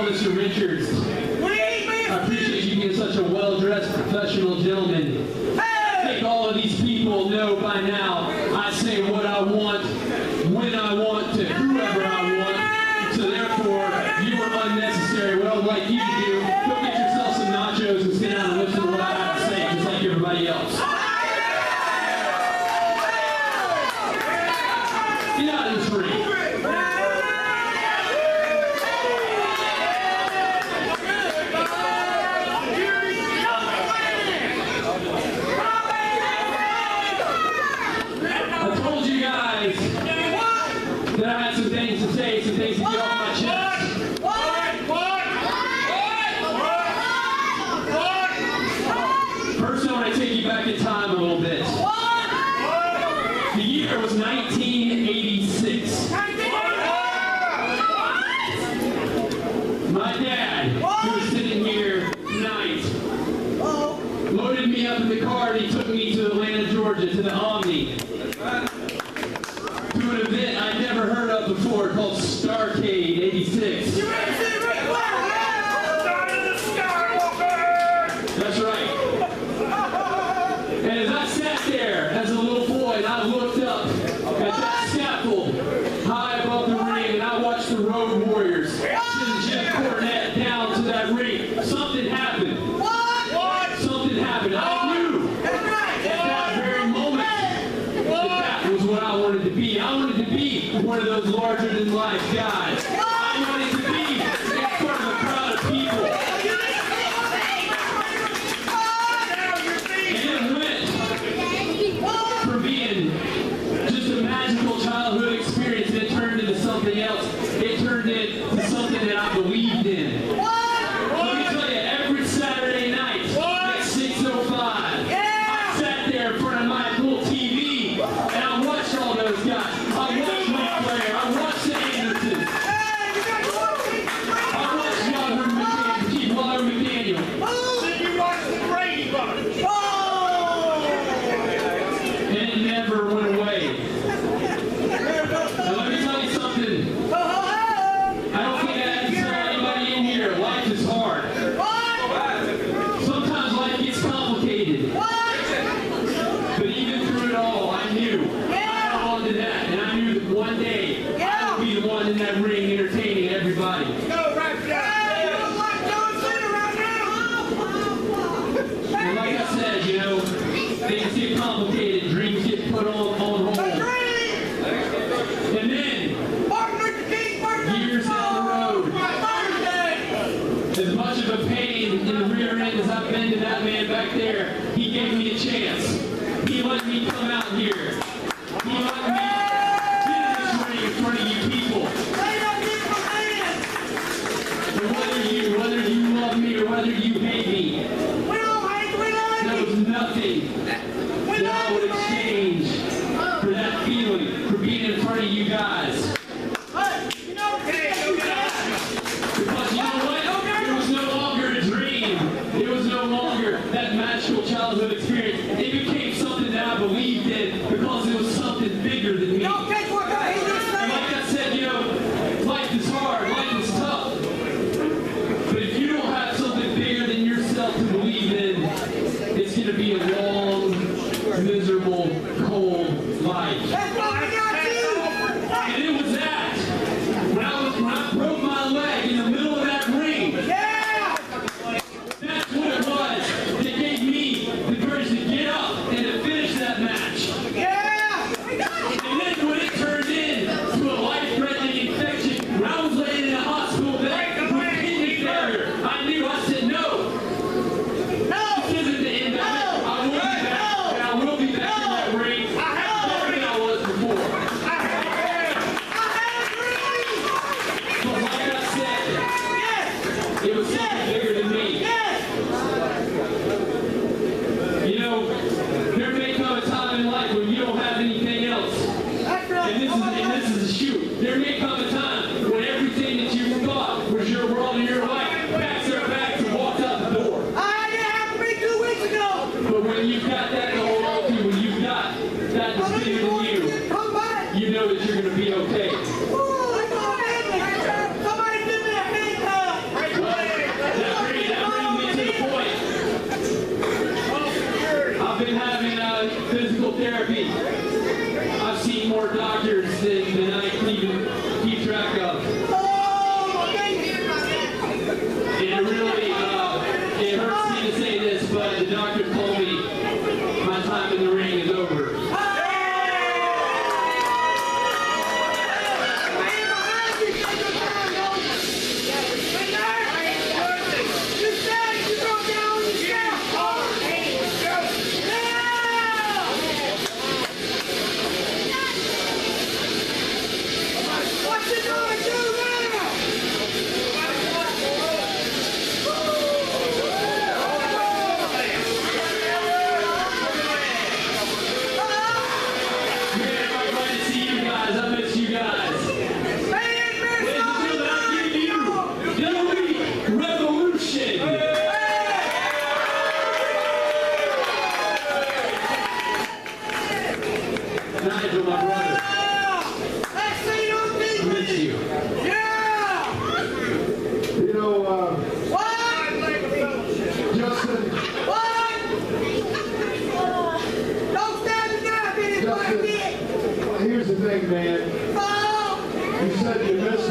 Mr. Richards. I appreciate you being such a well-dressed professional gentleman. I think all of these people know by now I say what I want, when I want, to whoever I want. So therefore, you are unnecessary. What I would like you to do, go get yourself some nachos and sit down and listen to what I have to say, just like everybody else. Get out of this ring. That I had some things to say, some things to get off my chest. First, I want to take you back in time a little bit. The year was 1986. My dad, who was sitting here tonight, loaded me up in the car and he took me to Atlanta, Georgia, to the Omni. To an event I'd never heard of before called Starcade 86. That's right. And as I sat there as a little boy and I looked up at that scaffold high above the ring and I watched the Road Warriors send Jeff Cornette down to that ring, something happened. Something happened. I knew at that very moment that was what I wanted to be. I wanted to be one of those larger-than-life guys. I wanted to be in front of a crowd of people. And it went from being just a magical childhood experience, and it turned into something else. It turned into something that I believed in. Let me tell you, every Saturday night at 6:05, I sat there in front of my little TV, and I watched all those guys. I watched Ric Flair. I watched the Andersons. I watched Chief Walter McDaniel. Then you watched the Brady Bunch. And it never went away. Now let me tell you something. I don't think I have to tell anybody in here, life is hard. Sometimes life gets complicated. But even through it all, I knew. I held on to that, and I knew that one day I would be the one in that ring entertaining everybody. And like I said, you know, things get complicated, dreams get put on hold. And then, years down the road, as much of a pain in the rear end as I've been to that man back there, he gave me a chance. He let me come out here. He let me get in this ring in front of you people. And whether you love me or whether you hate me, there was nothing that I would exchange for that feeling, for being in front of you guys. Because you know what? It was no longer a dream. It was no longer that magical childhood experience. It became something that I believed in because it was something bigger than me. And like I said, you know, life is hard, life is tough. But if you don't have something bigger than yourself to believe in, it's going to be a long, miserable, cold life. And it was that. When I broke my leg in the middle of that ring. That's what it was. It gave me the courage to get up and to finish that match. And then when it turned into a life-threatening infection, when I was laying in a hospital bed with kidney failure, I said no. This isn't the end of it. I will be back, and I will be back in that ring better than I was before. But like I said, it was something bigger than me. You know, there may come a time in life when you don't have anything else. And this is a shoot. There may come a time when everything that you thought was your world and your life packs their bags and walks out the door. But when you've got that to hold on to, when you've got that that's bigger than you know that you're going to be okay.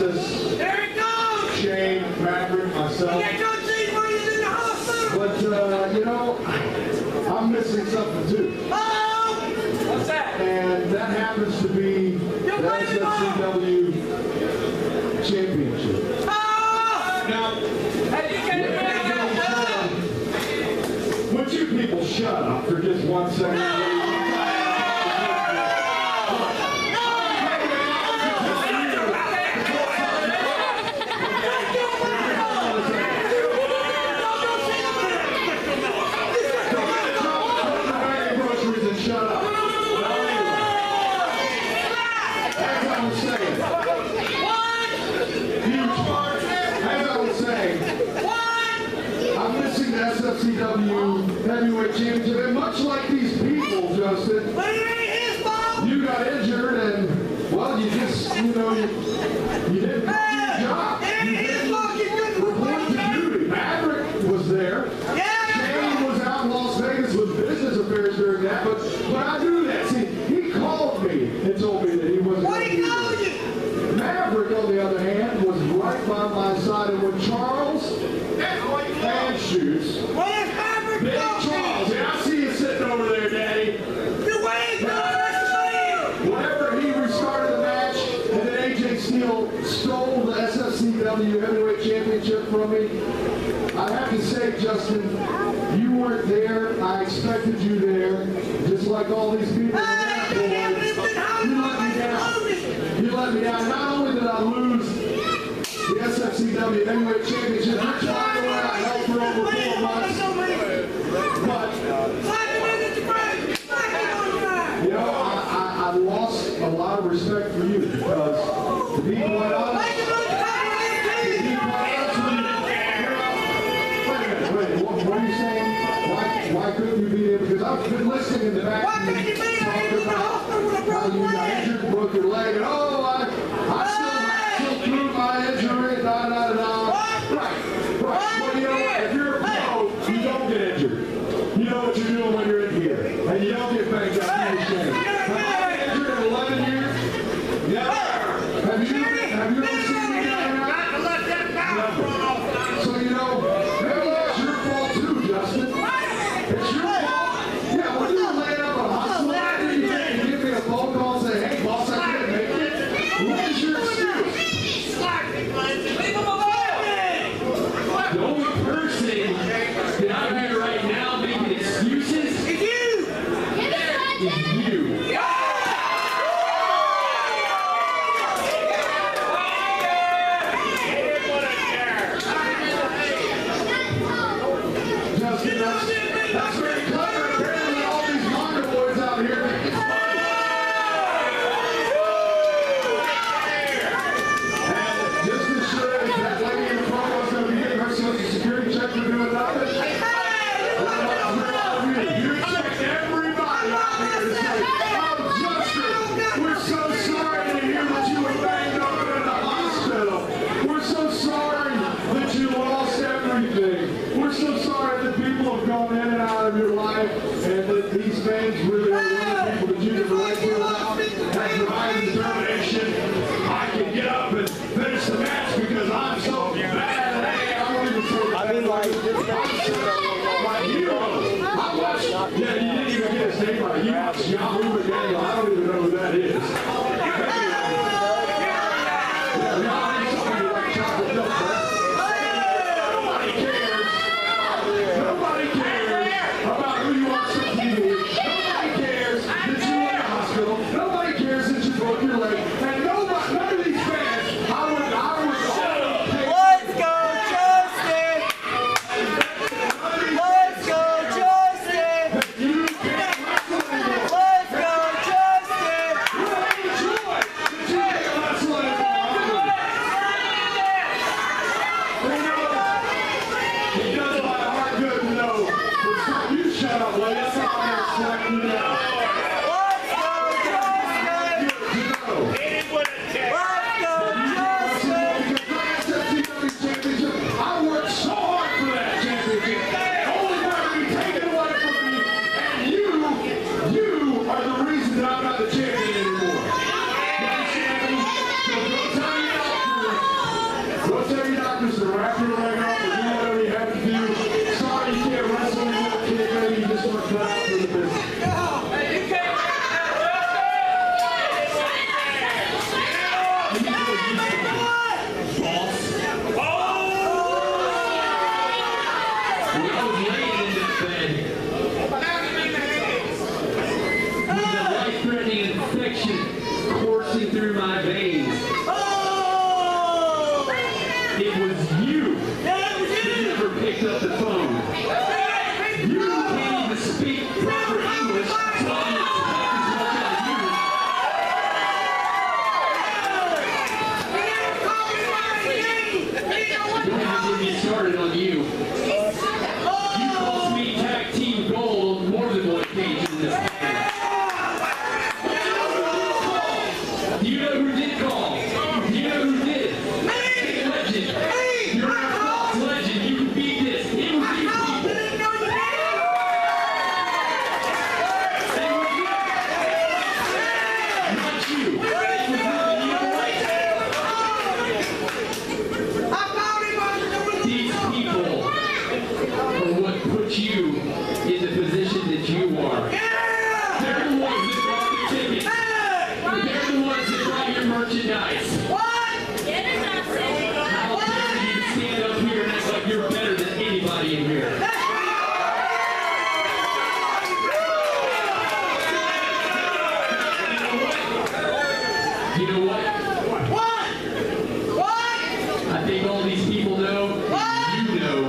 Francis, There it goes! Shane, Maverick, myself. There goes G-Boy's in the hospital! But, you know, I'm missing something too. Oh! What's that? And that happens to be the SFCW championship. Oh! Now, Hey, you can't would you people shut up for just 1 second? SFCW Heavyweight Championship, and much like these people, Justin, But it ain't his fault! you got injured, and well, you just, you know, you didn't do your job. It You ain't his didn't fault! You couldn't report to duty. Maverick was there. Yeah! Shane was out in Las Vegas with business affairs during that, but I knew that. See, he called me and told me that he wasn't What going he to be called there. you? Maverick, on the other hand, was right by my side, and when Charles and Shoes, Where's Maverick Big going? Charles, yeah, I see you sitting over there, Daddy. You ain't going! Whenever he restarted the match, and then AJ Steele stole the SFCW Heavyweight Championship from me, I have to say, Justin, you weren't there. I expected you there, just like all these people. You let me down. You let me down. Not only did I lose the SFCW Heavyweight Championship, you're talking about I held for over 4 months. But, you know, I lost a lot of respect for you because, to be quite honest, wait a minute, what are you saying? Why couldn't you be there? Because I've been listening in the back. Why couldn't you be there? Talking about how you got injured, broke your leg, and I still through my injury, Right. Coursing through my veins. It was you that never picked up the phone. You can't even speak proper English, so I'm not as much out of you. Don't even get me started on you. You cost me tag team gold on more than one occasion in this match. Do you know who did call? Do you know who did? Hey, legend. You're a false legend. You can beat this. It was you people. It was you. Not you. It was you. You know what? These people are what put you in the position that you are. They're the ones that bought the tickets. They're the ones that buy your merchandise. How dare you stand up here and act like you're better than anybody in here? You know what? I think all these people know. You know.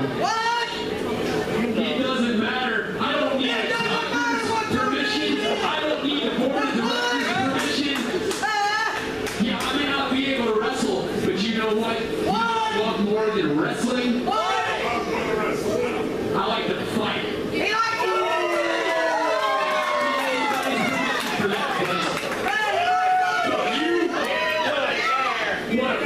It doesn't matter. I don't need a doctor's permission. I don't need a board of directors' permission. Yeah, I may not be able to wrestle, but you know what? You want more than wrestling? I like to fight. For that, but you, what